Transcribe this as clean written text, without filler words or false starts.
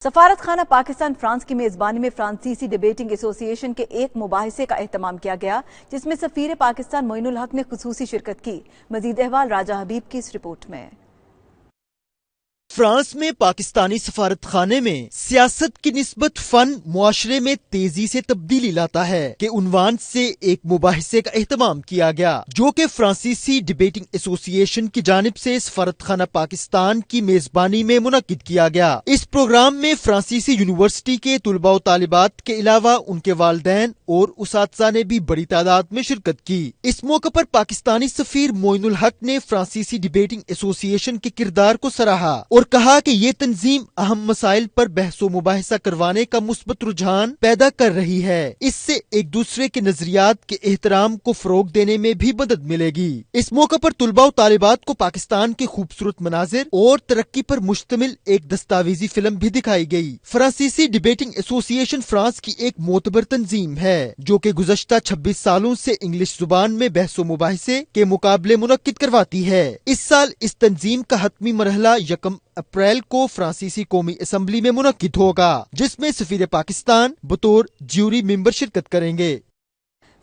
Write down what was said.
سفارت خانہ پاکستان فرانس کی میزبانی میں فرانسیسی ڈیبیٹنگ ایسوسی ایشن کے ایک مباحثے کا اہتمام کیا گیا، جس میں سفیر پاکستان معین الحق نے خصوصی شرکت کی۔ مزید احوال راجہ حبیب کی اس رپورٹ میں۔ فرانس میں پاکستانی سفارت خانے میں سیاست کی نسبت فن معاشرے میں تیزی سے تبدیلی لاتا ہے کہ عنوان سے ایک مباحثے کا اہتمام کیا گیا، جو کہ فرانسیسی ڈیبیٹنگ ایسوسی ایشن کی جانب سے سفارت خانہ پاکستان کی میزبانی میں منعقد کیا گیا۔ اس پروگرام میں فرانسیسی یونیورسٹی کے طلباء و طالبات کے علاوہ ان کے والدین اور اساتذہ نے بھی بڑی تعداد میں شرکت کی۔ اس موقع پر پاکستانی سفیر معین الحق نے فرانسیسی ڈیبیٹنگ ایسوسی ایشن کے کردار کو سراہا اور کہا کہ یہ تنظیم اہم مسائل پر بحث و مباحثہ کروانے کا مثبت رجحان پیدا کر رہی ہے۔ اس سے ایک دوسرے کے نظریات کے احترام کو فروغ دینے میں بھی مدد ملے گی۔ اس موقع پر طلباء و طالبات کو پاکستان کے خوبصورت مناظر اور ترقی پر مشتمل ایک دستاویزی فلم بھی دکھائی گئی۔ فرانسیسی ڈیبیٹنگ ایسوسی ایشن فرانس کی ایک معتبر تنظیم ہے جو کہ گزشتہ 26 سالوں سے انگلش زبان میں بحث و مباحثے کے مقابلے منعقد کرواتی ہے۔ اس سال اس تنظیم کا حتمی مرحلہ 1 اپریل کو فرانسیسی قومی اسمبلی میں منعقد ہوگا، جس میں سفیر پاکستان بطور جیوری ممبر شرکت کریں گے۔